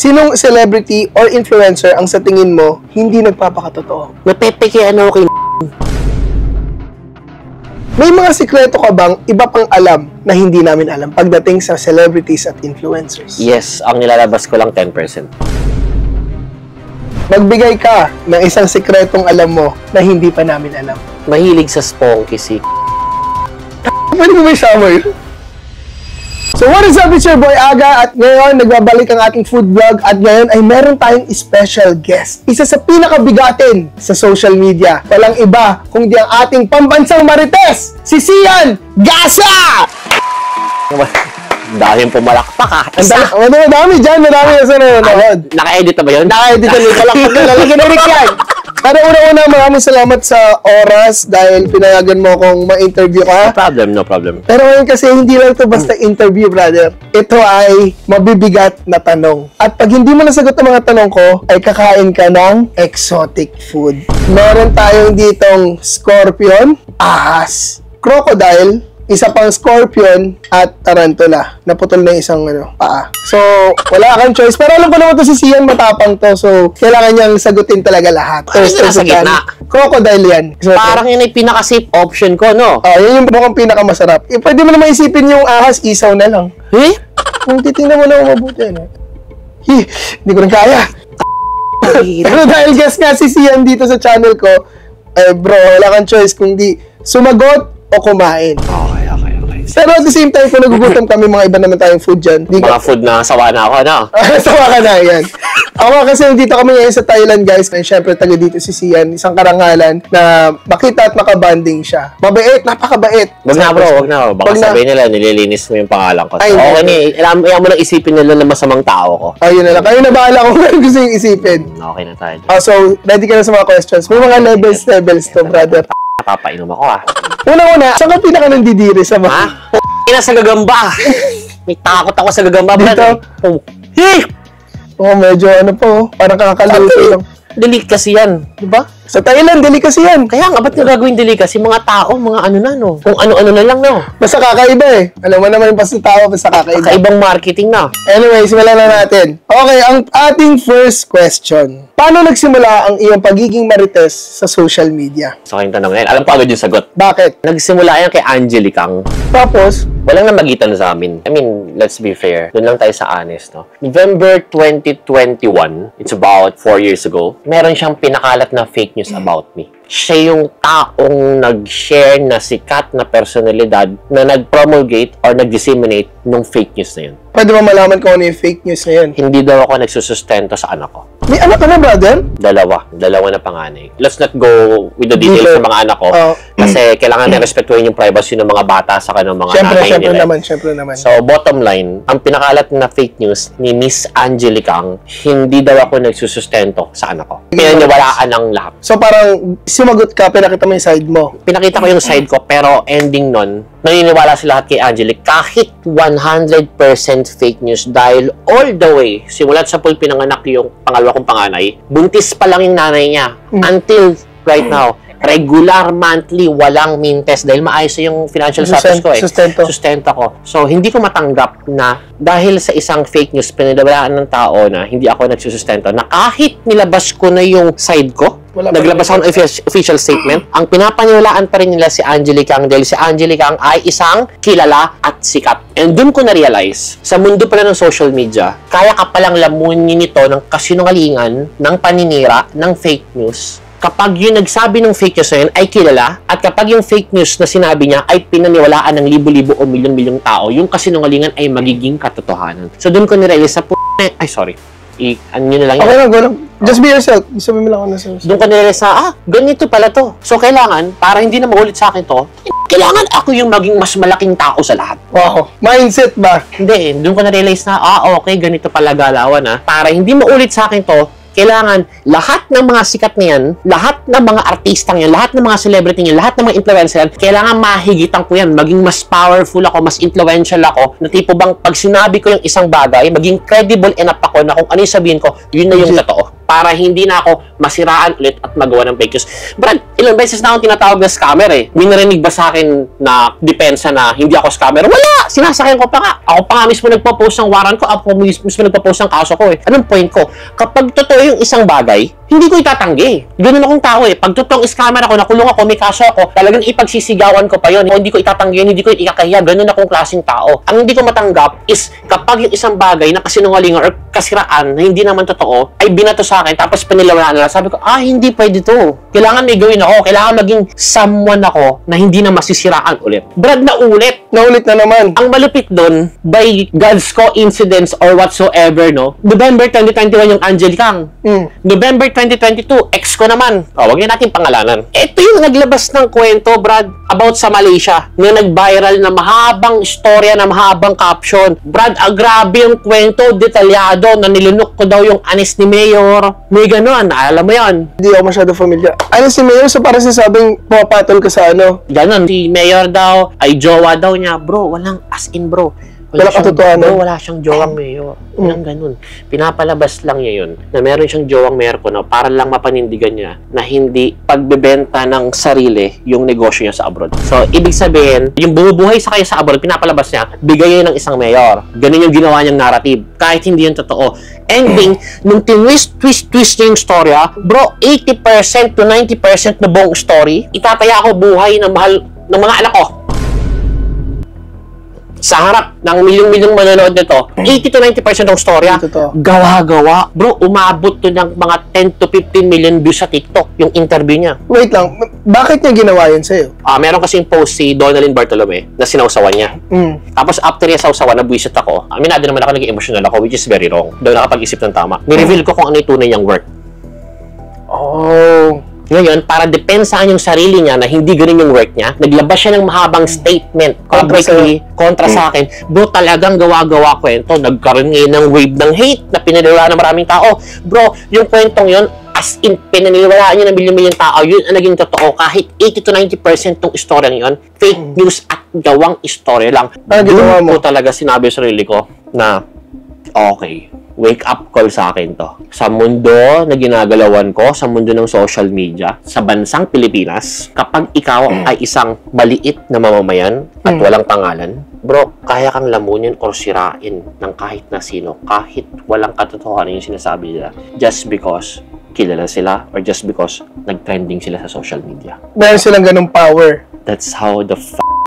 Sinong celebrity or influencer ang sa tingin mo hindi nagpapakatotoo? Napepekean ako kay May mga sikreto ka bang iba pang alam na hindi namin alam pagdating sa celebrities at influencers? Yes, ang nilalabas ko lang 10%. Magbigay ka ng isang sikretong alam mo na hindi pa namin alam. Mahilig sa sponky si Pwede mo may shower? So what is up, it's your boy Aga at ngayon nagbabalik ang ating food vlog at ngayon ay meron tayong special guest. Isa sa pinakabigatin sa social media. Walang iba kundi ang ating pambansang marites, si Sian Gasa! Dahil pumalakpak ha. Madami dyan, madami na sa nanonood. Naka-edit na ba yun? Naka-edit na nito lang. Lalagyan na rin yan. Pero una-una, maraming salamat sa oras dahil pinayagan mo akong ma-interview ka. No problem. Pero ngayon kasi hindi lang ito basta interview, brother. Ito ay mabibigat na tanong. At pag hindi mo nasagot ang mga tanong ko, ay kakain ka ng exotic food. Meron tayong ditong scorpion, ahas, crocodile, isa pang scorpion at tarantula. Naputol na isang paa. So, wala kang choice. Pero alam ko naman to si Sian, matapang to. So, kailangan niyang sagutin talaga lahat. Ano yung nasa gitna? Crocodile yan. So, parang yun ay pinaka-safe option ko, no? Yun yung mukhang pinakamasarap. Pwede mo naman isipin yung ahas, isaw na lang. Eh? Kung titingnan mo lang mabuti, hindi ko rin kaya. Pero dahil guest nga si Sian dito sa channel ko, bro, wala kang choice kung di sumagot o kumain. Okay. Pero at the same time, kung nagugutom kami, mga iba naman tayong food dyan. Mga food na sawa na ako, no? Sawa ka na, yan. Ako kasi dito kami ngayon sa Thailand, guys. And syempre, taga dito si Sian. Isang karangalan na makita at makabanding siya. Mabait, napakabait. Wag na bro, wag na. Baka sabihin nila, nililinis mo yung pangalan ko. So, okay ni, alam mo lang isipin nila na masamang tao ko. Ayun na lang. Kayo na bahala kung ano gusto yung isipin. Okay na tayo. So, ready ka na sa mga questions. May mga levels to, brother. Napapainom ako, ha? Una-una, saan ka pinaka nandidiri sa mga? Ina sa gagamba. May takot ako sa gagamba. Dito? Medyo parang kakaluto lang. Delicacy yan, di ba? Sa Thailand, delicacy yan. Kaya nga, ba't gagawin delicacy? Mga tao, mga ano na, no? Kung ano-ano na lang, no? Basta kakaiba eh. Alam mo naman yung basta tao, basta kakaiba. Kakaibang marketing na. Anyway, simulan na natin. Okay, ang ating first question. Paano nagsimula ang iyong pagiging marites sa social media? So, kayong tanong ngayon. Alam ko agad yung sagot. Bakit? Nagsimula yan kay Angelicang. Tapos? Walang namagitan sa amin. I mean, let's be fair. Doon lang tayo sa honest, no? November 2021, it's about 4 years ago, meron siyang pinakalat na fake news about me. Siya yung taong nag-share na sikat na personalidad na nag-promulgate or nag-disseminate ng fake news na yun. Pwede ba malaman kung ano yung fake news na yun? Hindi daw ako nagsusustento sa anak ko. May anak ka na, brother? Dalawa na panganay. Let's not go with the details ng mga anak ko. Kasi kailangan na respetuhin yung privacy ng mga bata sa kanong mga nanay nila. Siyempre naman. So, bottom line, ang pinakalat na fake news ni Miss Angelicang, hindi daw ako nagsusustento sa anak ko. Pinaniwalaan ng lahat. So, parang sumagot ka, pinakita mo yung side mo. Pinakita ko yung side ko, pero ending nun, naniniwala sila lahat kay Angelic kahit 100% fake news dahil all the way, simulat sa pool pinanganak yung pangalawa kong panganay, buntis pa lang yung nanay niya. Until right now, regular, monthly, walang mintes dahil maayos yung financial status ko eh. Sustento ko. So, hindi ko matanggap na dahil sa isang fake news, pinaniwalaan ng tao na hindi ako nagsusustento, na kahit nilabas ko na yung side ko, naglabas ako ng official statement, ang pinapaniwalaan pa rin nila si Angelicang dahil si Angelicang ay isang kilala at sikat. And dun ko na-realize, sa mundo pala ng social media, kaya ka palang lamunin nito ng kasinungalingan, ng paninira, ng fake news, kapag yung nagsabi ng fake news na yun ay kilala, at kapag yung fake news na sinabi niya ay pinaniwalaan ng libo-libo o milyon-milyong tao, yung kasinungalingan ay magiging katotohanan. So, dun ko nirealize sa ano nyo na lang yun. Okay lang, go lang. Just be yourself. Sabi mo lang ako na yourself. Doon ko nirealize na, ganito pala to. So, kailangan, para hindi na maulit sa akin to, kailangan ako yung maging mas malaking tao sa lahat. Wow. Mindset ba? Hindi, doon ko na-realize na, okay, ganito pala galawan para hindi maulit sa akin to, kailangan lahat ng mga sikat na yan, lahat ng mga artistang yan, lahat ng mga celebrity yan, lahat ng mga influencer yan, kailangan mahigitan ko yan, maging mas powerful ako, mas influential ako, na tipo bang pag sinabi ko yung isang bagay, maging credible enough ako na kung ano yung sabihin ko, yun na yung totoo. Para hindi na ako masiraan ulit at magawa ng fake news. Brad, ilang beses na akong tinatawag na scammer eh. May narinig ba sa akin na depensa na hindi ako scammer? Wala! Sinasakyan ko pa nga. Ako pa nga mismo nagpo-post ng warrant ko. Ako mismo nagpo-post ng kaso ko eh. Anong point ko? Kapag totoo yung isang bagay, hindi ko itatanggi. Ganun akong tao eh. Pag totoong scammer ako, nakulong ako, may kaso ako, talagang ipagsisigawan ko pa yun. O hindi ko itatanggi, hindi ko ikakahiya. Ganun akong klaseng tao. Ang hindi ko matanggap is kapag yung isang bagay na kasinungalingan or kasiraan na hindi naman totoo, ay binato sa akin, tapos panilawanan na. Sabi ko, hindi pwede to. Kailangan may gawin ako. Kailangan maging someone ako na hindi na masisiraan ulit. Brad, naulit. Naulit na naman. Ang malupit doon, by God's coincidence or whatsoever, no? November 2021 yung Angel Kang. November 2022, ex ko naman. Wag niya natin pangalanan. Ito yung naglabas ng kwento, Brad, about sa Malaysia. Na nag-viral na mahabang istorya, na mahabang caption. Brad, grabe yung kwento, detalyado, na nilunok ko daw yung anis ni Mayor. May ganun, alam mo yan. Hindi ako masyado familiar. Ano si Mayor? So parang sasabing pumapatol ka sa ano? Ganun, si Mayor daw, ay jowa daw niya. Bro, walang as in, bro. Wala katotohanan. Wala siyang jowang mayor. Walang ganun. Pinapalabas lang niya yun na meron siyang jowang mayor ko na para lang mapanindigan niya na hindi pagbebenta ng sarili yung negosyo niya sa abroad. So, ibig sabihin, yung bumubuhay sa kanya sa abroad, pinapalabas niya, bigay ng isang mayor. Ganun yung ginawa niyang narrative. Kahit hindi yun totoo. Ending, nung twist niya yung storya, bro, 80% to 90% na buong story, itataya ko buhay ng mahal ng mga anak ko. Sa harap ng milyong-milyong manonood nito, 80 to 90% ng storya, gawa-gawa. Bro, umabot to ng mga 10 to 15 million views sa TikTok, yung interview niya. Wait lang, bakit niya ginawa yun sa'yo? Meron kasing post si Donalyn Bartolome na sinawsawan niya. Tapos after niya sawsawan, nabuisit ako. Aminado naman ako, naging emotional ako, which is very wrong. Daw nakapag-isip ng tama. Ni-reveal ko kung ano yung tunay niyang work. Ngayon, para depensaan yung sarili niya na hindi ganun yung work niya, naglabas siya ng mahabang statement kontra sa akin. Bro, talagang gawa-gawa kwento. Nagkaroon ngayon ng wave ng hate na pinaniwalaan ng maraming tao. Bro, yung kwentong yun, as in, pinaniwalaan niya ng milyon-milyon tao, yun ang naging totoo. Kahit 80 to 90% ng istorya yun, fake news at gawang istorya lang. Doon po talaga sinabi sa sarili ko na, okay, wake up call sa akin to. Sa mundo na ginagalawan ko, sa mundo ng social media, sa bansang Pilipinas, kapag ikaw ay isang maliit na mamamayan at walang pangalan, bro, kaya kang lamunin o sirain ng kahit na sino, kahit walang katotohanan yung sinasabi nila, just because kilala sila or just because nag-trending sila sa social media. Meron silang ganung power. That's how the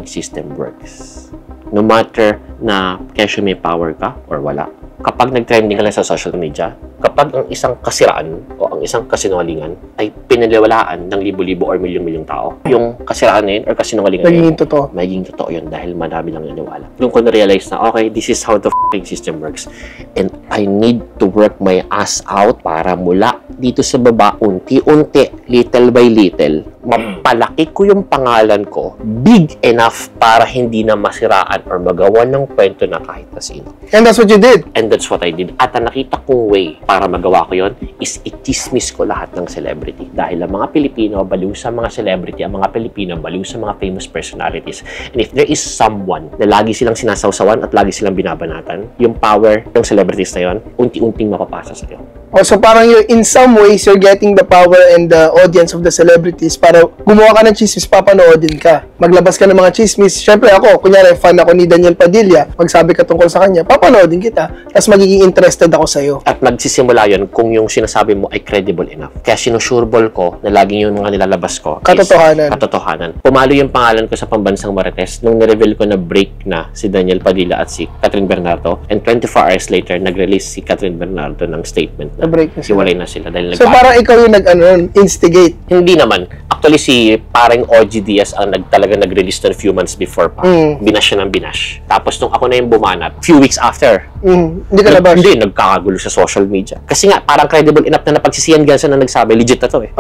system works. No matter na kesyo may power ka or wala, kapag nag-trending ka lang sa social media, kapag ang isang kasiraan o ang isang kasinungalingan ay pinaniwalaan ng libo-libo or milyong-milyong tao, yung kasiraan na yun or kasinungalingan Magiging totoo. Magiging totoo yun dahil marami lang naniwala. Doon ko na-realize na, okay, this is how the system works. And I need to work my ass out para mula dito sa baba, unti-unti, little by little, mapalaki ko yung pangalan ko big enough para hindi na masiraan or magawa ng kwento na kahit na sino. And that's what you did. And that's what I did. At ang nakita kong way para magawa ko yon is i-chismis ko lahat ng celebrity. Dahil ang mga Pilipino, baliw sa mga celebrity, ang mga Pilipino, baliw sa mga famous personalities. And if there is someone na lagi silang sinasawsawan at lagi silang binabanatan, yung power ng celebrities na yon, unti-unting mapapasa sa iyo. So parang in some ways, you're getting the power and the audience of the celebrities para gumawa ka ng chismis, papanoodin ka. Maglabas ka ng mga chismis. Siyempre ako, kunyari, fan ako ni Daniel Padilla, magsabi ka tungkol sa kanya, papanoodin kita. Tapos magiging interested ako sa'yo. At magsisimula yun kung yung sinasabi mo ay credible enough. Kaya sinusureball ko na laging yung mga nilalabas ko Katotohanan. Katotohanan. Pumalo yung pangalan ko sa pambansang Marites nung nireveal ko na break na si Daniel Padilla at si Catherine Bernardo. And 24 hours later, nag-release si Catherine Bernardo ng statement na break na sila. hiwalay na sila. Dahil So parang ikaw yung instigate. Hindi naman. Actually, si parang OG Diaz ang talaga nag-release ng few months before pa. Binash siya ng binash. Tapos nung ako na yung bumanat, few weeks after, Hindi ka labas. Hindi, nagkakagulo sa social media. Kasi nga, parang credible enough na napagsisiyan gansa na nagsabi, legit na to eh.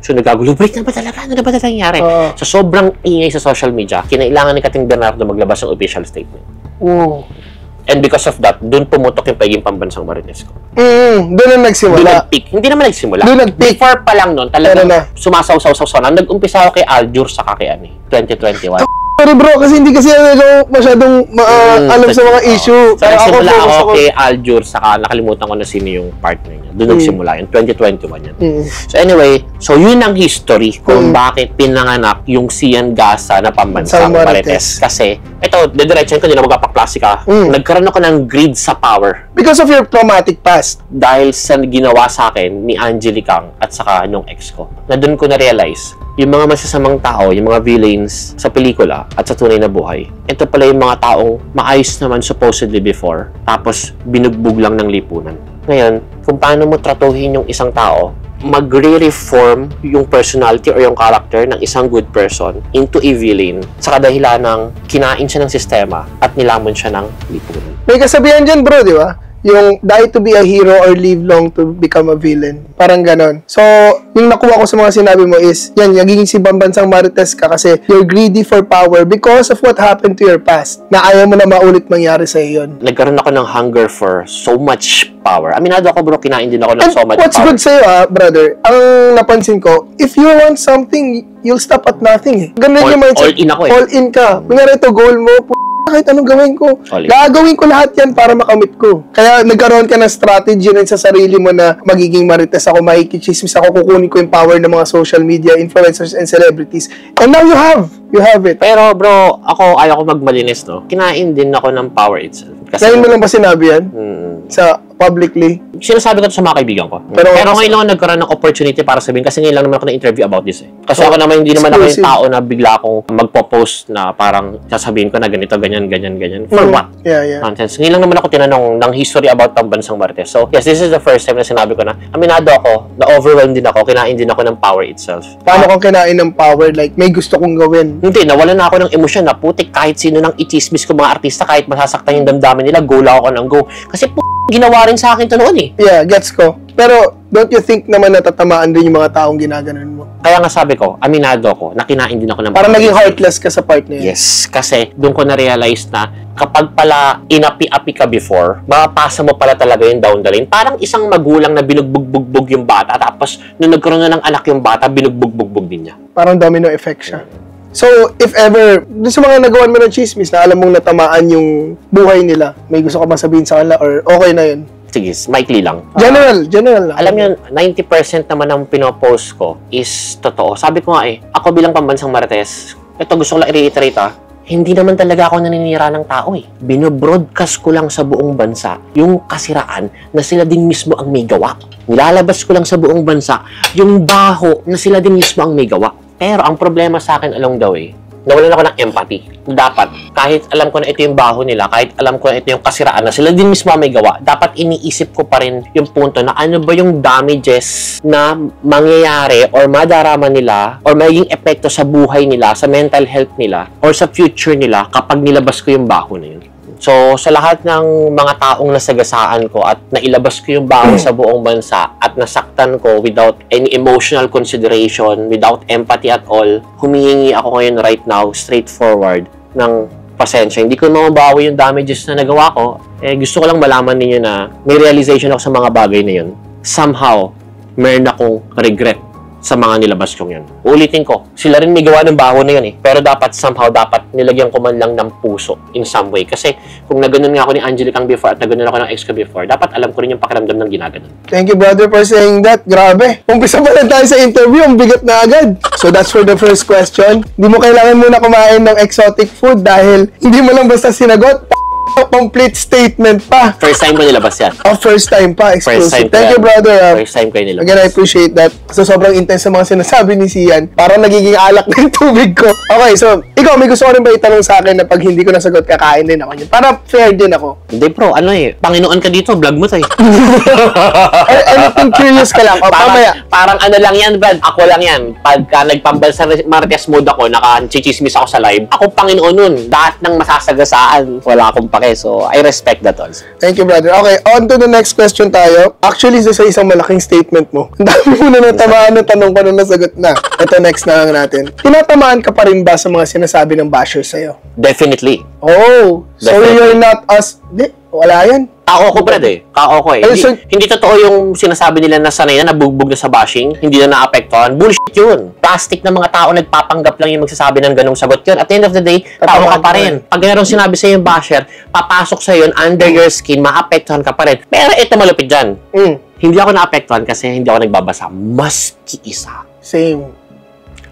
So nagkagulo, break na ba talaga? Ano na ba nangyari? So sobrang ingay sa social media, kinailangan ni Catherine Bernardo maglabas ng official statement. And because of that, doon pumutok yung pagiging pambansang Marites ko. Doon na nagsimula. Doon nag-peak. Hindi naman nagsimula. Doon nag-peak. Before pa lang noon, talagang sumasaw-saw-saw na. Nag-umpisa ako kay Aljur sa kay 2021. Sorry bro, kasi hindi kasi ako masyadong alam sa mga issue. So, nagsimula ako kay Aljur, saka nakalimutan ko na sino yung partner niya. Doon nagsimula yun, 2021 yan. So anyway, so yun ang history kung bakit pinanganak yung Sian Gasa na pambansang Marites. Kasi, ito, dediretso ko, hindi na magpapaklase ka. Nagkaroon ako ng greed sa power. Because of your traumatic past. Dahil sa ginawa sa akin ni Angelicang at saka nung ex ko. Na doon ko na-realize, yung mga masasamang tao, yung mga villains sa pelikula at sa tunay na buhay, ito pala yung mga taong maayos naman supposedly before, tapos binugbog lang ng lipunan. Ngayon, kung paano mo tratuhin yung isang tao, magre-reform yung personality or yung character ng isang good person into a villain sa kadahilan ng kinain siya ng sistema at nilamon siya ng lipunan. May kasabihan dyan bro, di ba? Yung die to be a hero or live long to become a villain. Parang ganon. So, yung nakuha ko sa mga sinabi mo is, yan, nagiging si Pambansang Marites ka kasi you're greedy for power because of what happened to your past na ayaw mo na maulit mangyari sa iyo yun. Nagkaroon ako ng hunger for so much power. Aminado ako bro, kinain din ako ng so much what's power. good sa'yo brother, ang napansin ko, if you want something, you'll stop at nothing eh. Ganun yung mindset. All in ako eh. All in ka. Kunyari ito, goal mo, kahit anong gawin ko. Gagawin ko lahat yan para makamit ko. Kaya nagkaroon ka ng strategy rin sa sarili mo na magiging Marites ako, makikichismis ako, kukunin ko yung power ng mga social media influencers and celebrities. And now you have it. Pero bro, ako ayaw ko magmalinis, no? Kinain din ako ng power itself. Kasi, ngayon mo lang ba sinabi yan? Sa publicly? Sinasabi ko to sa mga kaibigan ko. Pero ngayon lang ako nagkaroon ng opportunity para sabihin kasi ngayon lang naman ako na-interview about this eh. Kasi ako naman hindi naman ako yung tao na bigla akong magpo-post na parang sasabihin ko na ganito, ganyan. For what? Yeah. Nonsense. Ngayon lang naman ako tinanong ng history about Pambansang Marites. So, yes, this is the first time na sinabi ko na aminado ako, na-overwhelmed din ako, kinain din ako ng power itself. Paano kung kinain ng power? Like, may gusto kong gawin. Hindi, nawala na ako ng emosyon na putik kahit sino nang i-chismis ko mga artista, kahit masasaktan yung damdamin nila, go lang ako ng go. Kasi ginawa rin sa akin ito noon eh. Yeah, gets ko. Pero, don't you think naman natatamaan din yung mga taong ginaganon mo? Kaya nga sabi ko, aminado ako, na kinain din ako ng parang naging heartless ka sa part na yun. Yes, kasi doon ko na-realize na kapag pala inapi-api ka before, mapapasa mo pala talaga yung down the line. Parang isang magulang na binugbog-bugbog yung bata, tapos nung nagkaroon na ng anak yung bata, binugbog-bugbog din niya. Parang domino effect siya. So, if ever, dun sa mga nagawan mo ng chismis na alam mong natamaan yung buhay nila, may gusto ka ba sabihin sa kanila or okay na yun? Sige, maikli lang. General lang. Alam nyo, 90% naman ng pinopost ko is totoo. Sabi ko nga ako bilang Pambansang Marites, ito gusto ko lang i-reiterate hindi naman talaga ako naninira ng tao Binobroadcast ko lang sa buong bansa yung kasiraan na sila din mismo ang may gawa. Nilalabas ko lang sa buong bansa yung baho na sila din mismo ang may gawa. Pero ang problema sa akin along the way, nawalan ako ng empathy. Dapat, kahit alam ko na ito yung baho nila, kahit alam ko na ito yung kasiraan na sila din mismo may gawa, dapat iniisip ko pa rin yung punto na ano ba yung damages na mangyayari or madarama nila or magiging epekto sa buhay nila, sa mental health nila, or sa future nila kapag nilabas ko yung baho na yun. So, sa lahat ng mga taong nasagasaan ko at nailabas ko yung baho sa buong bansa at nasaktan ko without any emotional consideration, without empathy at all, humihingi ako ngayon right now, straightforward, ng pasensya. Hindi ko mababawi yung damages na nagawa ko. Gusto ko lang malaman ninyo na may realization ako sa mga bagay na yun. Somehow, meron akong regret sa mga nilabas kong yun. Ulitin ko, sila rin may gawa ng baho na yun Pero dapat nilagyan ko man lang ng puso in some way. Kasi kung naganon nga ako ni Angelicang before at naganon ako ng ex ko before, dapat alam ko rin yung pakiramdam ng ginaganon. Thank you brother for saying that. Grabe. Umpisa pa lang tayo sa interview, ang bigat na agad. So that's for the first question. Hindi mo kailangan muna kumain ng exotic food dahil hindi mo lang basta sinagot. Complete statement pa. First time ko nilabas yan. First time pa, exclusive. First time Thank you, brother. First time ko nilabas. Again, I appreciate that. So, sobrang intense sa mga sinasabi ni Sian. Parang nagiging alak na yung tubig ko. Okay, so, ikaw, may gusto ko rin ba itanong sa akin na pag hindi ko nasagot, kakain din ako yun? Para fair din ako. Hindi, bro. Panginoon ka dito. Vlog mo tayo. Anything curious ka lang. O, parang ano lang yan, Brad. Ako lang yan. Pagka nagpambansa Marites mode ako, naka-chichismis ako sa live, ako Panginoon nun. Lahat ng masasagasaan, wala akong pake. So, I respect that also. Thank you, brother. Okay, on to the next question tayo. Actually, sa isang malaking statement mo. Ang dami mo na natamaan ng tanong ko na nasagot na. Ito, next na lang natin. Tinatamaan ka pa rin ba sa mga sinasabi ng bashers sa'yo? Definitely. Oh, so Definitely. you're not as... Wala yan. Kao ko, brad eh. Kao ko eh. Ay, so- Hindi totoo yung sinasabi nila na sanay na nabugbog na sa bashing, hindi na naapektuhan. Bullshit yun. Plastic na mga tao nagpapanggap lang yung magsasabi ng ganong sagot yun. At the end of the day, tao ka pa rin. Pag mayroong sinabi sa yung basher, papasok sa yun under your skin, maapektuhan ka pa rin. Pero ito malupit dyan. Hindi ako naapektuhan kasi hindi ako nagbabasa. Maski isa. Same.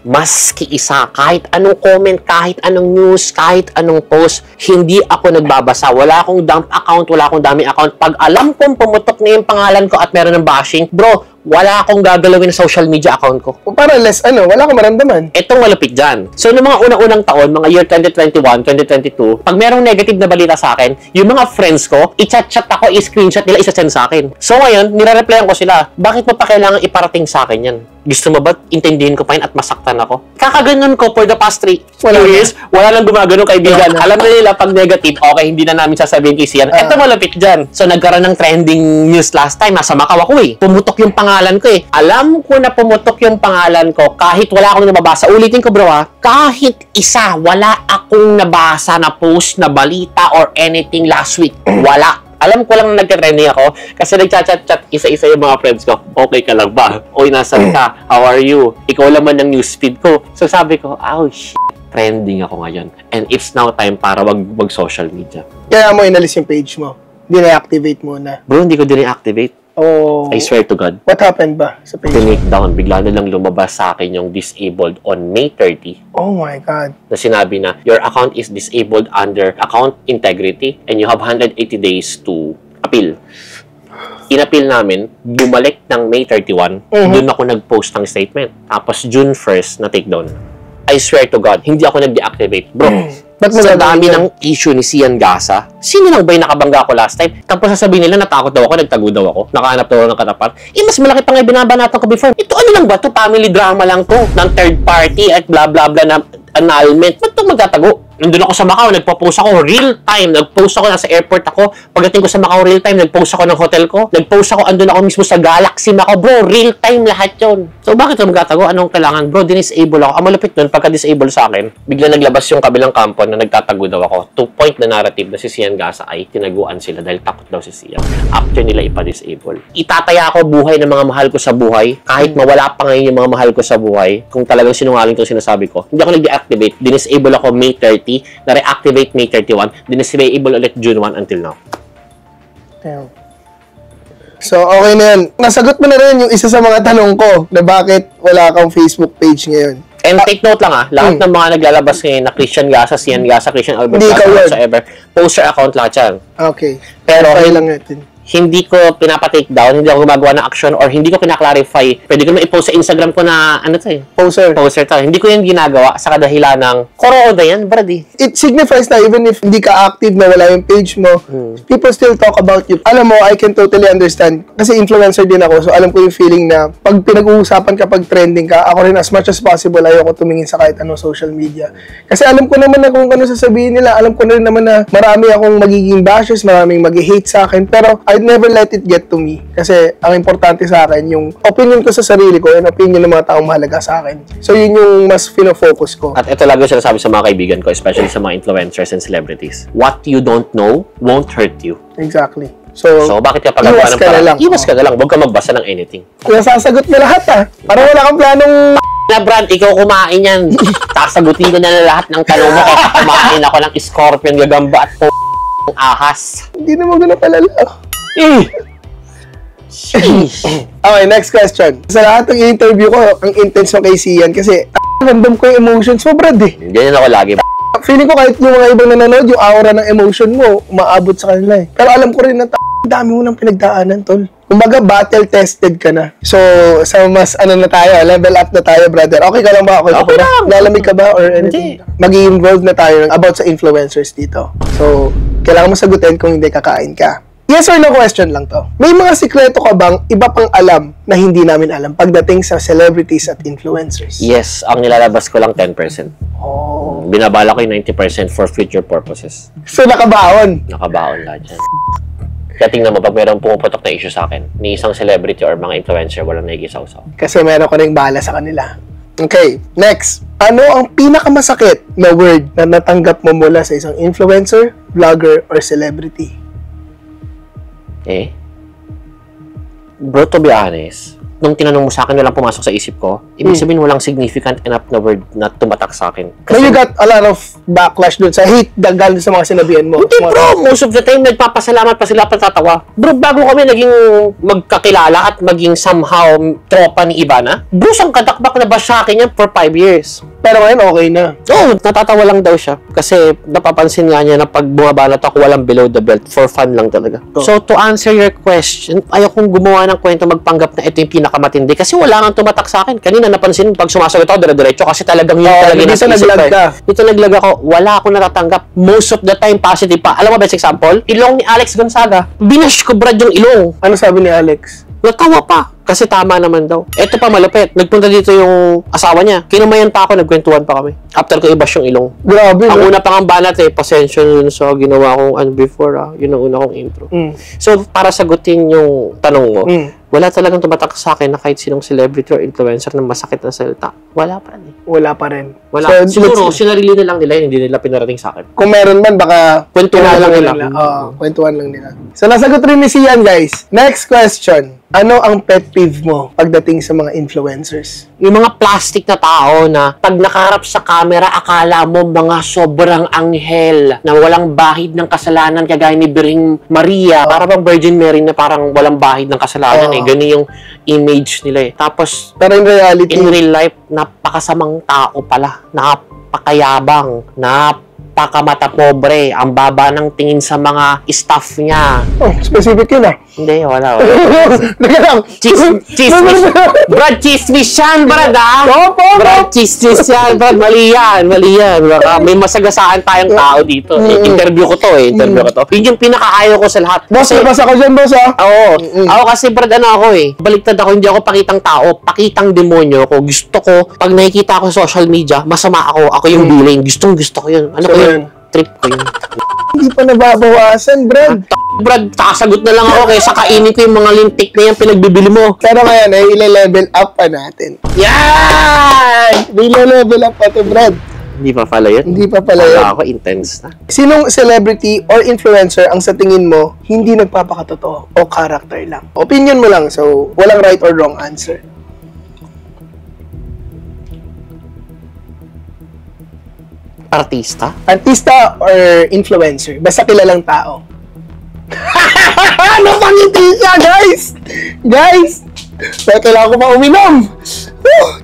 Maski isa, kahit anong comment, kahit anong news, kahit anong post, hindi ako nagbabasa. Wala akong dump account, wala akong dami account. Pag alam kong pumutok na yung pangalan ko at meron ng bashing, bro, wala akong gagalawin sa social media account ko. Para less, wala kang maramdaman. Itong malupit dyan. So, noong mga unang-unang taon, mga year 2021, 2022, pag merong negative na balita sa akin, yung mga friends ko, i-chat-chat ako, i-screenshot nila, isa-send sa akin. So, ngayon, nire-replyan ko sila, bakit mo pa kailangan iparating sa akin yan? Gusto mo ba intindihin ko pa yun at masaktan ako? Kakaganon ko for the past 3 years, wala nang gumagano kaibigan. Alam na nila pag negative, okay, hindi na namin sasabihin kay Sian. Ito malupit dyan. So, nagkaroon ng trending news last time. Nasa Macau ako eh. Pumutok yung pangalan ko eh. Alam ko na pumutok yung pangalan ko kahit wala akong nababasa. Ulitin ko bro ha, kahit isa, wala akong nabasa na post na balita or anything last week. Wala. Alam ko lang na nagka-trending ako kasi nagchat-chat isa-isa yung mga friends ko. Okay ka lang ba? Oy, nasan ka? How are you? Ikaw laman ng newsfeed ko. So sabi ko, oh shit, trending ako ngayon. And it's now time para wag social media. Kaya mo inalis yung page mo. Dina-activate muna. Bro, hindi ko din-activate. Oh. I swear to God. What happened ba sa page? Tinake down. Bigla na lang lumabas sa akin yung disabled on May 30. Oh my God. Na sinabi na, your account is disabled under account integrity and you have 180 days to appeal. In-appeal namin, bumalik ng May 31, doon ako nag-post ng statement. Tapos June 1st, na-take down. I swear to God, hindi ako nag-deactivate. Bro, sa dami ng issue ni Sian Gasa, sino lang ba yung nakabangga ko last time? Tapos sasabihin nila, natakot daw ako, nagtago daw ako, nakahanap daw ako ng katapat. Mas malaki pa nga binabanatan ko before. Ito ano lang ba to? Family drama lang to, ng third party at blah blah blah na annulment. Ba't ito magtatago? Nandun ako sa Macau, nagpo-post ako real time. Nag-post ako, nasa airport ako. Pagdating ko sa Macau real time, nag-post ako ng hotel ko. Nag-post ako, andun ako mismo sa Galaxy Macau. Bro, real time lahat yon. So bakit ito magtatago? Anong kailangan? Bro, dinisable ako. Ang malapit nun, pagka-disable sa akin, bigla naglabas yung kabilang kampo na nagtatago daw ako. To point na narrative na si Sian Gasa ay tinaguan sila dahil takot daw si Sian. After nila ipa-disable. Itataya ako buhay ng mga mahal ko sa buhay. Kahit mawala pa ngayon yung mga mahal ko sa buhay, kung talagang sinungaling itong sinasabi ko, hindi ako nag-deactivate. Dinisable ako May 30, na-reactivate May 31, dinisable ulit June 1 until now. Damn. So, okay na yan. Nasagot mo na rin yung isa sa mga tanong ko na bakit wala kang Facebook page ngayon. And take note lang lahat ng mga naglalabas ngayon na Christian Gasa, Sian Gasa, Christian Albert Hindi Gasa, ikaw yun. whatsoever, poster account lahat yan. Okay. Pero Okay lang natin. hindi ko pinapa-take down, hindi ako gumagawa ng action, or hindi ko kinaklarify. Pwede ko na i-post sa Instagram ko na, ano to eh? Poster. Poster to. Hindi ko yan ginagawa sa kadahilan ng, corona yan, brady. It signifies na even if hindi ka active na wala yung page mo, people still talk about you. Alam mo, I can totally understand. Kasi influencer din ako, so alam ko yung feeling na pag pinag-uusapan ka, pag trending ka, ako rin as much as possible, ayoko tumingin sa kahit anong social media. Kasi alam ko naman na kung ano sasabihin nila, alam ko rin naman na marami akong magiging bashes, maraming mag-hate sa akin, pero I'd never let it get to me. Kasi ang importante sa akin, yung opinion ko sa sarili ko and opinion ng mga taong mahalaga sa akin. So yun yung mas fino-focus ko. At ito lagi yung sinasabi sa mga kaibigan ko, especially sa mga influencers and celebrities. What you don't know won't hurt you. Exactly. So Bakit ka pagagawa iwas ng ka na lang. Iwas ka na lang. Huwag ka magbasa ng anything. Nasasagot mo lahat para wala kang planong Na Brad, ikaw kumain yan. Sasagutin ko na lahat ng tanong mo. Kaya kumain ako ng scorpion, gagamba at ahas. hindi na mo ganun palala. Sheesh. Okay, next question. Sa lahat ng interview ko, ang intense mo kay Sian kasi random ko yung emotions mo, Brad eh. Ganyan ako lagi. Feeling ko kahit yung mga ibang nanonood, yung aura ng emotion mo, umaabot sa kanila eh. Pero alam ko rin na dami mo ng pinagdaanan, tol. Kumbaga, battle-tested ka na. So, sa mas na tayo, level up na tayo, brother. Okay ka lang ba? Okay Okay ba? lang. Lalamig ka ba or anything? Mag-i-involve na tayo about sa influencers dito. So, kailangan mo sagutin kung hindi kakain ka. Yes or no question lang to. May mga sikreto ka bang iba pang alam na hindi namin alam pagdating sa celebrities at influencers? Yes, ang nilalabas ko lang 10%. Oh. Binabala ko yung 90% for future purposes. So, nakabaon. Nakabaon lahat yan. Kaya tingnan mo, pag mayroong pumuputok na issue sa akin, ni isang celebrity or mga influencer, walang nagigisaw-saw. Kasi meron ko ring bala sa kanila. Okay, next. Ano ang pinakamasakit na word na natanggap mo mula sa isang influencer, vlogger, or celebrity? Bro, to be honest, nung tinanong mo sa akin, walang pumasok sa isip ko. Ibig sabihin, walang significant enough na word na tumatak sa akin. So you got a lot of backlash dun sa hate galing sa mga sinabihan mo. Hindi bro, most of the time, nagpapasalamat pa sila patatawa. Bro, bago kami naging magkakilala at maging somehow tropa ni Ivana, bro, sang kadakbak na ba sa akin yan for 5 years? Pero ngayon, okay na. Oo, natatawa lang daw siya. Kasi napapansin nga niya na pag bumabanat ako, walang below the belt. For fun lang talaga. So, to answer your question, ayaw kong gumawa ng kwento magpanggap na ito yung pinakamatindi. Kasi wala nang tumatak sa akin. Kanina napansin, pag sumasagot ako, dire-diretso. Kasi talagang yun talaga yung nasa isip ko. Dito naglag ako, wala akong natatanggap. Most of the time, positive pa. Alam mo, best example? Ilong ni Alex Gonzaga. Binash ko, brad, yung ilong. Ano sabi ni Alex? Natawa pa. Kasi tama naman daw. Ito pa malupit. Nagpunta dito yung asawa niya. Kinumayan pa ako, nagkwentuhan pa kami. After ko i-bash yung ilong. Grabe, Ang una pa nga banat pasensya yun sa ginawa kong before Yun ang una kong intro. So, para sagutin yung tanong mo, wala talagang tumatak sa akin na kahit sinong celebrity or influencer na masakit na salita. Wala pa rin. Wala pa rin. Wala. Siguro, sinarili na lang nila, hindi nila pinarating sa akin. Kung meron man, baka Kwentuhan lang nila. Kwentuhan lang nila. So, nasagot rin ni Sian, guys. Next question. Ano ang pet peeve mo pagdating sa mga influencers? Yung mga plastic na tao na pag nakaharap sa camera, akala mo mga sobrang anghel na walang bahid ng kasalanan kagaya ni Birhing Maria. Para bang Virgin Mary na parang walang bahid ng kasalanan Ganun yung image nila Tapos, pero in reality, in real life, napakasamang tao pala. Napakayabang. Napakamata pobre. Ang baba ng tingin sa mga staff niya. Specific yun Hindi, wala. Teka lang. Chismis. Brad, chismis yan, Brad, Brad, chismis yan, Brad. Mali yan. Baka may masagasaan tayong tao dito. Interview ko to. Yun yung pinakaayaw ko sa lahat. Boss, labas ako dyan, boss, Oo. Ako kasi, Brad, baliktad ako, hindi ako pakitang tao, pakitang demonyo ko. Gusto ko, pag nakikita ako sa social media, masama ako. Ako yung villain. Gusto ko yun. Ano ko yun? Trip ko yun. Hindi pa nababawasan, Brad. Brad, kasagot na lang ako kaysa kainin ko yung mga lintik na yan pinagbibili mo. Pero ngayon, ile-level up pa natin. Yan! Ile-level up pa to, Brad. Hindi pa pala yun? Hindi pa pala yun. Ako, intense na. Sinong celebrity or influencer ang sa tingin mo hindi nagpapakatotoo o character lang? Opinion mo lang, so walang right or wrong answer. Artista? Artista or influencer? Basta kilalang tao. Ano pang hindi siya, guys? Guys! Kaya kailangan ko pa uminom.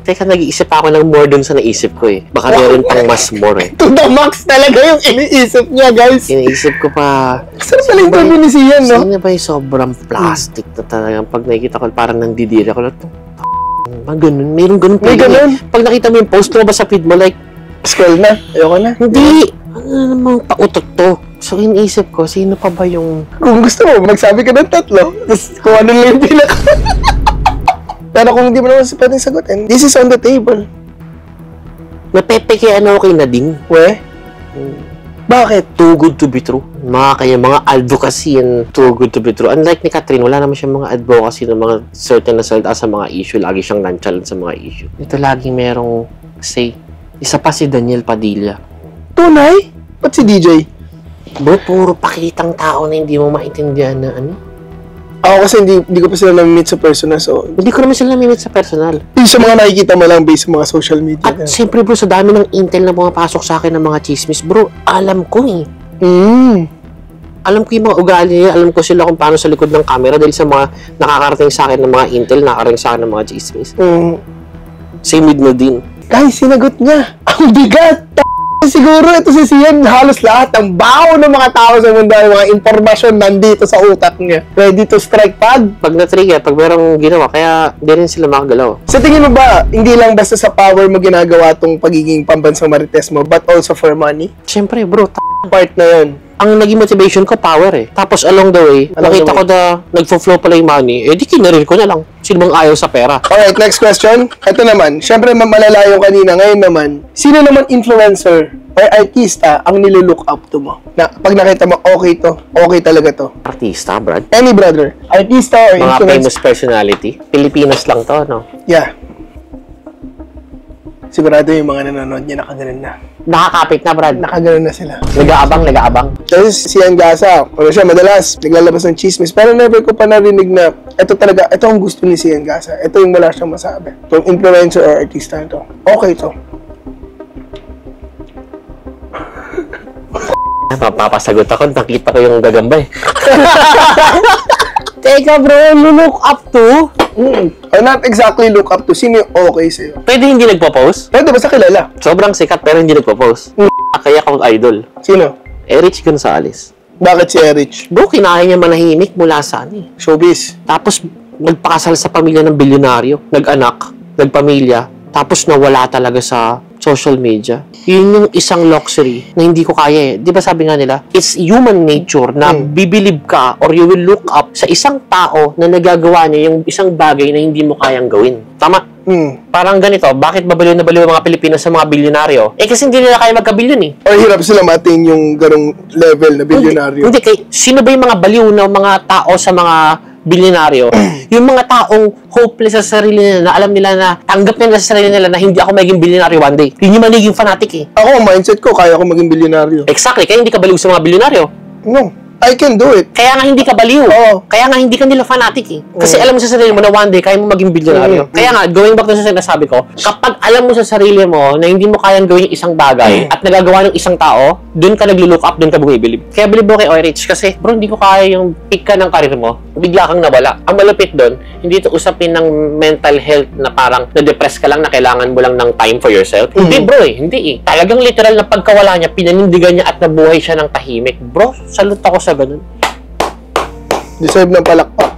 Teka, nag-iisip ako ng more dun sa naisip ko Baka meron pang mas more To the max talaga yung iniisip niya, guys. Iniisip ko pa... Saan pala yung sabi ni Sian, no? Saan ba yung sobrang plastic na talagang pag nakikita ko, parang nandidiri ako na ito. Ganun. Mayroong ganun pa. May ganun? Pag nakita mo yung post mo ba sa feed mo, like, scroll na. Ayoko na. hindi. Ano namang pautot to? So, iniisip ko, sino pa ba yung... Kung gusto mo, magsabi ka ng tatlo. Tapos kung ano lang yung pinaka... Pero kung hindi mo naman pwedeng sagutin, this is on the table. Napepekean ako kay Nadine. Bakit? Too good to be true. Mga advocacy and too good to be true. Unlike ni Catherine, wala naman siyang mga advocacy ng mga certain na salita sa mga issue. Lagi siyang nonchalant sa mga issue. Ito laging merong say. Isa pa si Daniel Padilla. Tunay? Ba't si DJ? Bro, puro pakitang tao na hindi mo maintindihan na Ako kasi hindi ko pa sila na-meet sa personal, so... Hindi ko naman sila na-meet sa personal. Yung sa mga nakikita mo lang based sa mga social media. At siyempre bro, sa dami ng intel na pumapasok sa akin ng mga chismis, bro, alam ko Alam ko yung mga ugali niya, alam ko sila kung paano sa likod ng camera dahil sa mga nakakarating sa akin ng mga intel, nakakarating sa akin ng mga chismis. Same with Nadine. Guys, sinagot niya. Ang bigat! Siguro ito si Sian, halos lahat ng bao ng mga tao sa mundo ay mga impormasyon nandito sa utak niya. Ready to strike pag? Pag na-trigger, pag merong ginawa, kaya di rin sila makagalaw. Sa tingin mo ba, hindi lang basta sa power mo ginagawa tong pagiging pambansang marites mo, but also for money? Siyempre bro, Part na yun. ang naging motivation ko, power Tapos along the way, nakita ko na nagfo-flow pala yung money, di kinarir ko na lang. Sino bang ayaw sa pera? Alright, next question. Ito naman, syempre malala yung kanina. Ngayon naman, sino naman influencer or artista ang nilulook up to mo? Na pag nakita mo, okay talaga to. Artista, Brad? Any brother, artista or Mga influencer? famous personality? Pilipinas lang to, no? Yeah. sigurado yung mga nanonood niya nakaganon na. Nakakapit na, Brad. Nakaganon na sila. Nag-aabang. Kasi si Ian Gasa, ano siya, madalas, naglalabas ng chismis. Pero never ko pa narinig na, ito ang gusto ni si Ian Gasa. Ito yung wala siyang masabi. Itong influencer or artista ito. Okay to. Papasagot ako, nakita ko yung gagambay. Teka bro, look up to? Not exactly look up to. Sino yung okay sa'yo? Pwede hindi nagpo-post? Pwede basta kilala. Sobrang sikat pero hindi nagpo-post. Kaya akong idol. Sino? Erich Gonzalez. Bakit si Erich? Bro, kinaya niya manahimik mula sa Showbiz. Tapos, nagpakasal sa pamilya ng bilyonaryo. Nag-anak, nagpamilya. Tapos, nawala talaga sa social media. Yun yung isang luxury na hindi ko kaya eh. Di ba sabi nga nila, it's human nature na bibilib ka or you will look up sa isang tao na nagagawa niya yung isang bagay na hindi mo kayang gawin. Tama? Parang ganito, bakit babaliw na baliw ang mga Pilipino sa mga bilyonaryo? Eh kasi hindi nila kaya magkabilyon eh. Or hirap sila ma-attain yung ganong level na bilyonaryo. Hindi, sino ba yung mga baliw na mga tao sa mga bilyonaryo? Yung mga taong hopeless sa sarili nila, na alam nila na tanggap nila sa sarili nila na hindi ako magiging bilyonaryo one day. Yun yung magiging fanatic eh. Ako, mindset ko, kaya ko maging bilyonaryo. Exactly, kaya hindi ka baliw sa mga bilyonaryo. No. I can do it. Kaya nga hindi ka baliw. Oo. Kaya nga hindi ka nila fanatic eh. Kasi alam mo sa sarili mo na one day kaya mo maging bilyonaryo. Kaya nga, going back to sa sinasabi ko, kapag alam mo sa sarili mo na hindi mo kayang gawin yung isang bagay at nagagawa ng isang tao, dun ka naglo-look up, dun ka bumibilib. Kaya bilib mo kay Erich kasi, bro, hindi ko kaya yung peak ka ng karir mo, bigla kang nawala. Ang malapit dun, hindi ito usapin ng mental health na parang na-depress ka lang na kailangan mo lang ng time for yourself. Hindi bro hindi eh. Talagang literal na pagkawala niya, pinanindigan niya at nabuhay siya ng tahimik. Bro, salute ako sa ganun. Deserve ng palakpak.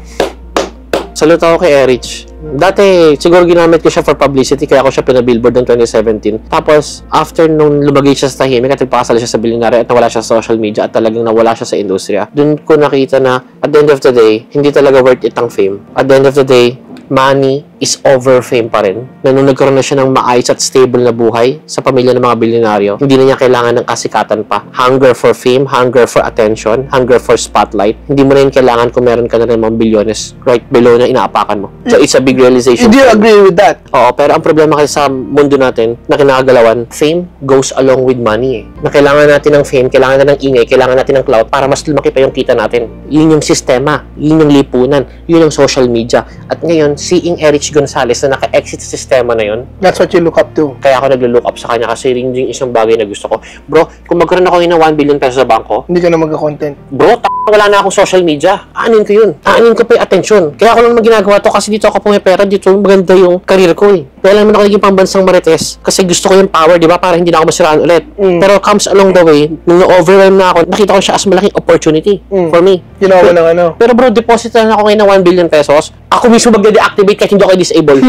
Salute ako kay Erich. Dati, siguro ginamit ko siya for publicity kaya ako siya pinabillboard ng 2017. Tapos, after nung lumagay siya sa tahimik at nagpakasal siya sa bilyonaryo at nawala siya sa social media at talagang nawala siya sa industriya, dun ko nakita na at the end of the day, hindi talaga worth it ang fame. At the end of the day, money is over fame pa rin. Na nung nagkaroon na siya ng maayos at stable na buhay sa pamilya ng mga bilyonaryo, hindi na niya kailangan ng kasikatan pa. Hunger for fame, hunger for attention, hunger for spotlight. Hindi mo na yun kailangan kung meron ka na rin mga bilyones right below na inaapakan mo. So, it's a big realization. Do you agree with that? Oo, pero ang problema kasi sa mundo natin na kinakagalawan, fame goes along with money eh. Na kailangan natin ng fame, kailangan na ng ingay, kailangan natin ng clout para mas lumaki pa yung kita natin. Yun yung sistema, yun yung lipunan, yun yung social media. At ngayon, seeing Erich Gonzalez na naka-exit sa sistema na yun, That's what you look up to. kaya ako naglo-look up sa kanya kasi rin yung isang bagay na gusto ko. Bro, kung magkaroon ako ng 1 billion pesos sa bangko, Hindi ka na magka-content. bro, wala na akong social media. Aanin ko yun. Aanin ko pa yung attention. Kaya ako lang ginagawa to kasi dito ako pumipera, dito maganda yung career ko eh. Kaya lang naman ako naging pambansang marites kasi gusto ko yung power, di ba? Para hindi na ako masiraan ulit. Pero comes along the way, nung na-overwhelm na ako, nakita ko siya as malaking opportunity for me. Ginawa ng ano. Pero bro, deposit na ako ngayon ng 1 billion pesos. Ako mismo magde-deactivate kahit hindi ako disable.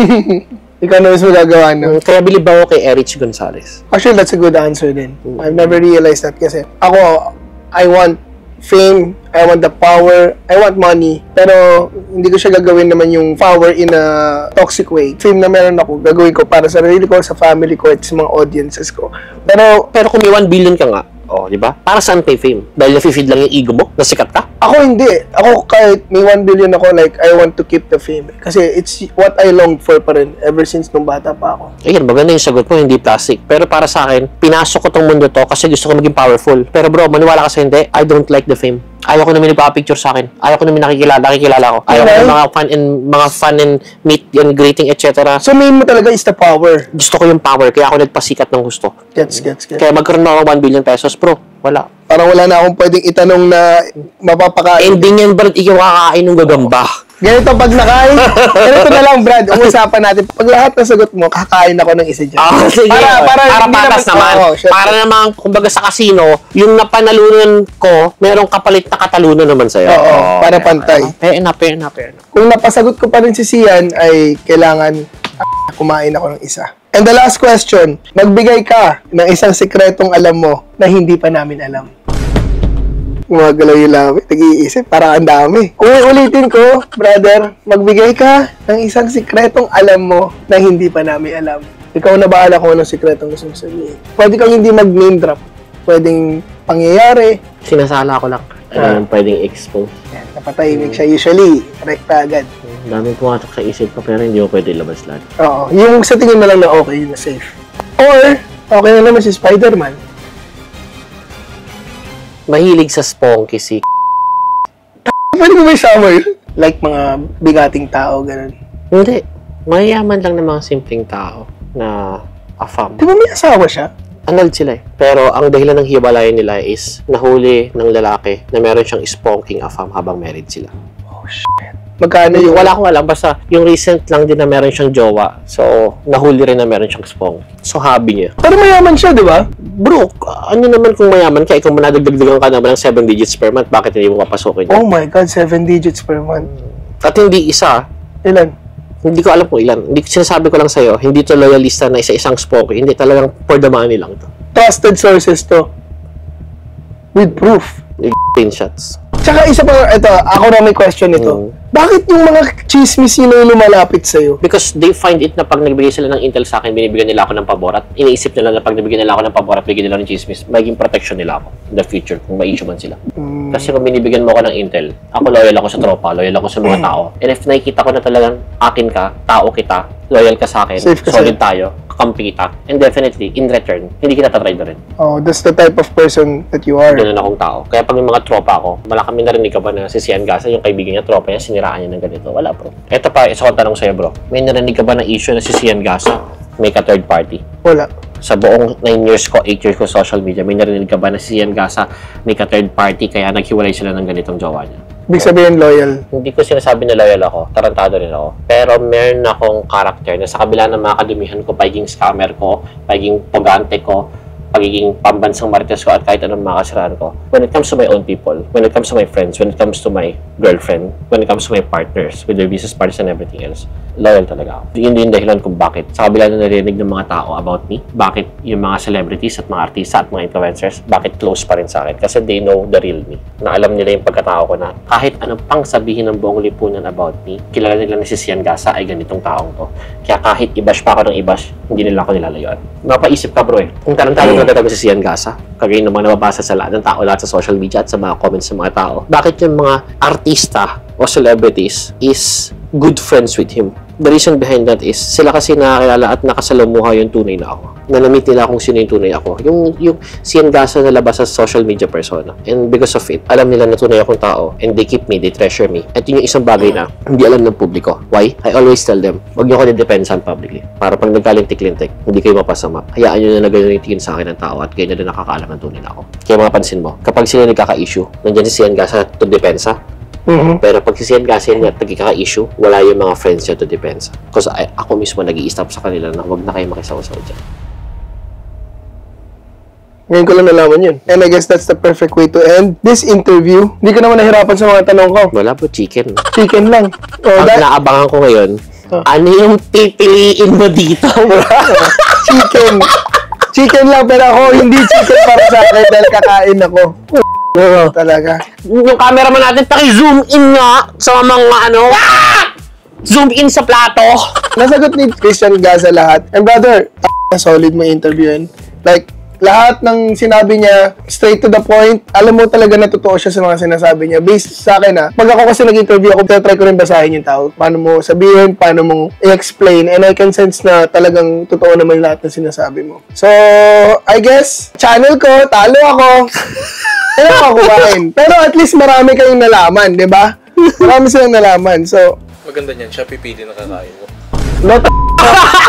Ikaw na mismo gagawa na. Kaya bilib ako kay Erich Gonzalez. Actually, that's a good answer din. I've never realized that kasi ako, I want fame, I want the power, I want money, pero hindi ko siya gagawin naman yung power in a toxic way. Fame na meron ako, gagawin ko para sa sarili ko, sa family ko, at sa mga audiences ko. Pero kung may 1 billion ka nga, oh, di ba? Para saan pay fame? Dahil na-feed lang yung ego mo? Nasikat ka? Ako hindi. Ako kahit may 1 billion ako, like, I want to keep the fame. Kasi it's what I longed for pa rin ever since nung bata pa ako. Ayan, maganda yung sagot mo, hindi plastic. Pero para sa akin, pinasok ko tong mundo to kasi gusto ko maging powerful. Pero bro, maniwala ka sa hindi, I don't like the fame. Ayaw ko namin nagpa-picture sa akin. Ayaw ko namin nakikilala ko. Ayaw ko ng mga fun and meet and greeting, etc. So, main mo talaga is the power. Gusto ko yung power, kaya ako nagpasikat ng gusto. Gets. Kaya magkaroon na ako 1 billion pesos, bro. Wala. Parang wala na akong pwedeng itanong na mapapakain. Ending yan, Brad, ikaw kakain ng gagamba. Ganito pag nakain, ganito na lang, Brad. Usapan natin. Pag lahat na sagot mo, kakain ako ng isa dyan. Sige. Para hindi patas naman. Para naman, kumbaga sa casino, yung napanalunan ko, merong kapalit na katalunan naman sa'yo. Oo, para pantay. Fair enough. Kung napasagot ko pa rin si Sian, ay kailangan kumain ako ng isa. And the last question, magbigay ka ng isang sikretong alam mo na hindi pa namin alam. Gumagalaw yung labi, nag-iisip, parang ang dami. Ulitin ko, brother, magbigay ka ng isang sikretong alam mo na hindi pa namin alam. Ikaw na bahala kung anong sikretong gusto mong sabihin. Pwede kang hindi mag-name drop. Pwedeng pangyayari. Sinasala ko lang. Ano yung pwedeng expose? Yan, napatahimik siya. Usually, rekta agad. Daming pumatok sa isip ko pero hindi ko pwede ilabas lahat. Oo, yung sa tingin mo lang na okay, na safe. Or, okay na naman si Spider-Man. Mahilig sa sponky si Pwede mo ba isama yun? Like mga bigating tao, ganun. Hindi. Mayayaman lang ng mga simpleng tao na afam. Di ba may asawa siya? Annulled sila eh. Pero ang dahilan ng hiwalayan nila is nahuli ng lalaki na meron siyang sponking afam habang married sila. Oh, shit. Magkano yung... Wala akong alam. Basta yung recent lang din na meron siyang jowa. So, nahuli rin na meron siyang spong. So, hobby niya. Pero mayaman siya, di ba? Bro, ano naman kung mayaman ka? Ikaw manadagdagan ka naman ng 7 digits per month. Bakit hindi mo papasukin yun? Oh my God, 7 digits per month. At hindi isa. Ilan? Hindi ko alam kung ilan. Hindi sinasabi ko lang sa'yo, hindi to loyalista na isa-isang spong. Hindi talagang for the money lang to. Trusted sources to. With proof. Screenshots. Tsaka isa pa, ito, ako na may question nito. Bakit yung mga chismis yun yung lumalapit sa'yo? Because they find it na pag nagbigay sila ng intel sa akin, binibigyan nila ako ng pabor at iniisip nila na pag nabigyan nila ako ng pabor at bigyan nila ng chismis, magiging protection nila ako in the future kung ma-issue man sila. Kasi kung binibigyan mo ako ng intel, ako loyal ako sa tropa, loyal ako sa mga tao. And if nakikita ko na talagang akin ka, tao kita, loyal ka sa akin, Safe ka solid tayo, kakampi kita, and definitely, in return, hindi kita tatry na rin. Oh, that's the type of person that you are. Ganun akong tao. Kaya pag may mga tropa ako, wala kami narinig ka ba na si Sian Gasa, yung kaibigan niya, tropa niya, siniraan niya ng ganito. Wala, bro. Ito pa, isa kong tanong sa'yo, bro. May narinig ka ba na issue na si Sian Gasa may ka-third party? Wala. Sa buong 9 years ko, 8 years ko social media, may narinig ka ba na si Sian Gasa may ka-third party kaya naghiwalay sila ng ganitong jowa niya? Ibig sabihin loyal. Hindi ko sinasabi na loyal ako, tarantado rin ako. Pero meron akong karakter na sa kabila ng mga kadumihan ko, pagiging scammer ko, pagiging pagante ko, pagiging pambansang marites ko at kahit anong makasiraan ko. When it comes to my own people, when it comes to my friends, when it comes to my girlfriend, when it comes to my partners, with their business partners and everything else, loyal talaga ako. Yun din yung dahilan kung bakit. Sa kabila na narinig ng mga tao about me, bakit yung mga celebrities at mga artista at mga influencers, bakit close pa rin sa akin? Kasi they know the real me. Na alam nila yung pagkatao ko na kahit anong pang sabihin ng buong lipunan about me, kilala nila na si Sian Gasa ay ganitong taong to. Kaya kahit ibash pa ako ng ibash, hindi nila ako nilalayuan. Napaisip ka bro eh. Kung tarantado na talaga si Sian Gasa, kagaya ng mga nababasa sa lahat ng tao, lahat sa social media at sa mga comments ng mga tao, bakit yung mga artista o celebrities is good friends with him? The reason behind that is, sila kasi nakakilala at nakasalamuha yung tunay na ako. Na na-meet nila kung sino yung tunay ako. Yung Sian Gasa na labas sa social media persona. And because of it, alam nila na tunay akong tao. And they keep me, they treasure me. At yun yung isang bagay na hindi alam ng publiko. Why? I always tell them, huwag niyo ako nidepensan publicly. Para pag nagkalintik-lintik, hindi kayo mapasama. Hayaan nyo na nagano'n yung tingin sa akin ng tao at kayo na din nakakaalam ng tunay na ako. Kaya mapapansin mo, kapag sila nagkaka-issue, nandyan si Sian Gasa to depensa. Pero pag si Sian Gasa yun at nagkaka-issue, wala yung mga friends niya to depensa. Because ako mismo nag-i-stop sa kanila na huwag na kayo makisaw-saw dyan. Ngayon ko lang nalaman yun. And I guess that's the perfect way to end this interview. Hindi ko naman nahirapan sa mga tanong ko. Wala po, chicken. Chicken lang. Oh, Ang naabangan ko ngayon, ano yung pipiliin mo dito? Chicken. Chicken lang, pero ako hindi chicken para sa akin dahil kakain ako. Talaga. Yung cameraman natin, paki-zoom in nga sa mga ano. Zoom in sa plato. Nasagot ni Christian Gasa lahat. And brother, solid mo interviewin. Like, lahat ng sinabi niya, straight to the point, alam mo talaga na totoo siya sa mga sinasabi niya. Based sa akin pag ako kasi nag-interview ako, try ko rin basahin yung tao. Paano mo sabihin, paano mo i-explain, and I can sense na talagang totoo naman lahat ng sinasabi mo. So, I guess, channel ko, talo ako. Pero ako kumain. Pero at least marami kayong nalaman, di ba? Marami silang nalaman. So, maganda niyan, siya pipili na kakain mo. not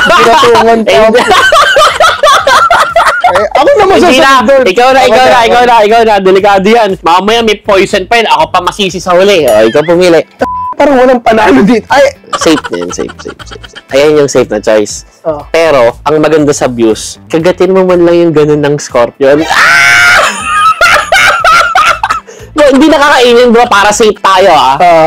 pinatungan pa ako. Ako naman Hindi na. sasagot. Ikaw na. Delikado yan. Mamaya may poison pa yun. Ako pa masisi sa huli. O, ikaw pumili. Parang walang panalo dito. Ay! Safe na yun. Safe. Ayan yung safe na choice. Oh. Pero, ang maganda sa views, kagatin mo man lang yung ganun ng scorpion. Bro, hindi nakakainin bro, para safe tayo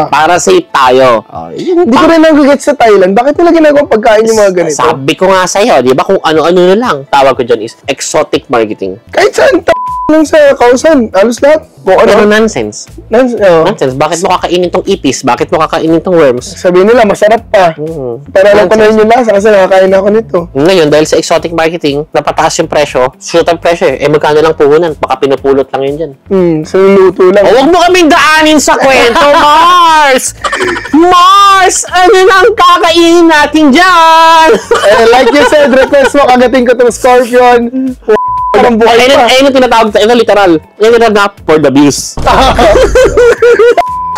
para safe tayo. Hindi ko rin nag-get sa Thailand. Bakit nila ginagawa pagkain yung mga ganito? Sabi ko nga sa'yo, di ba kung ano-ano na lang. Tawag ko dyan is exotic marketing. Kahit saan, nung sa kausan, halos lahat. Kung Pero ano, nonsense. Nonsense. Bakit mo kakainin tong ipis? Bakit mo kakainin tong worms? sabihin nila, masarap pa. Pero alam ko na rin yung lasa kasi nakakain ako nito. Ngayon, dahil sa exotic marketing, napataas yung presyo, shoot ang presyo eh. Magkano lang puhunan? Baka pinupulot lang yun dyan. Sa luto lang. O, huwag mo kaming daanin sa kwento, Mars! Mars! Ano nang kakainin natin dyan? Like you said, request mo, kagating ko itong Scorpion. Parang buhay pa. Ayun yung tinatawag sa literal. Yung literal na for the views.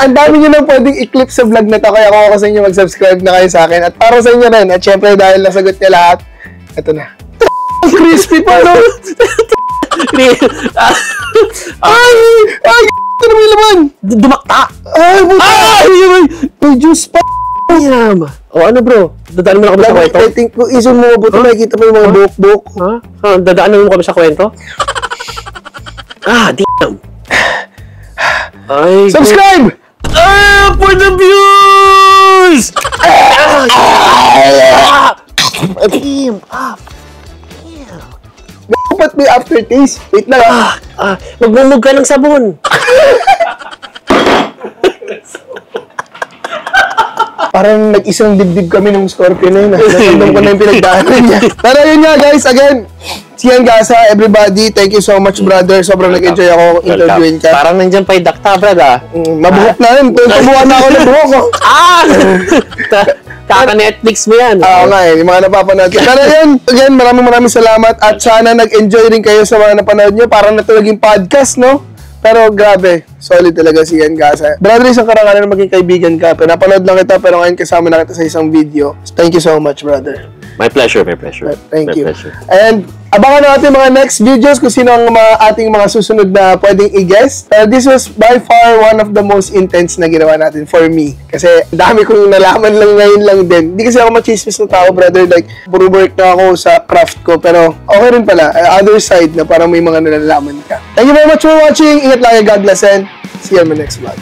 Ang dami nyo nang pwedeng i-clip sa vlog na to, kaya kung ako sa inyo mag-subscribe na kayo sa akin. At para sa inyo rin, at syempre dahil nasagot niya lahat, ito na. Crispy pa, no? Ay! Ito na may laman! Dumakta! Ay, buta! May juice pa! Damn! O ano bro? Dadaan mo na kami sa kwento? I think kung isun mo mabuti, makikita mo yung mga buhok-buhok. Ha? Dadaan mo kami sa kwento? Damn! Ay, Subscribe! for the views! Damn! Dapat may aftertaste. Wait lang Magmumug ka ng sabon. Parang nag-isang dibdib kami ng Scorpion na yun. Natandam ko na yung pinagdaanan niya. Pero yun nga guys, again, Sian Gasa, everybody, thank you so much brother. Sobrang nag-enjoy ako interviewin ka. Parang nandyan pa yung dakta, brad Mabuhok na yun. Tubuhan na ako ng buhok ko. Kaka-Netflix mo yan. Oo nga yung mga napapanood ko. Pero yun, again, maraming salamat at sana nag-enjoy rin kayo sa mga napanood nyo. Parang na naging podcast, no? Pero grabe, solid talaga si Sian Gasa. Brother, isang karangalan na maging kaibigan ka. Pinapanood lang kita, pero ngayon kasama na kita sa isang video. Thank you so much, brother. My pleasure, my pleasure. Thank you. Pleasure. And abangan natin mga next videos kung sino ang ating mga susunod na pwedeng i-guess. This was by far one of the most intense na ginawa natin for me. Kasi dami kong nalaman lang ngayon lang din. Hindi kasi ako machismis na tao, brother. Like, puro work na ako sa craft ko. Pero okay rin pala. Other side na parang may mga nalalaman ka. Thank you very much for watching. Ingat lagi. God bless and see you on my next vlog.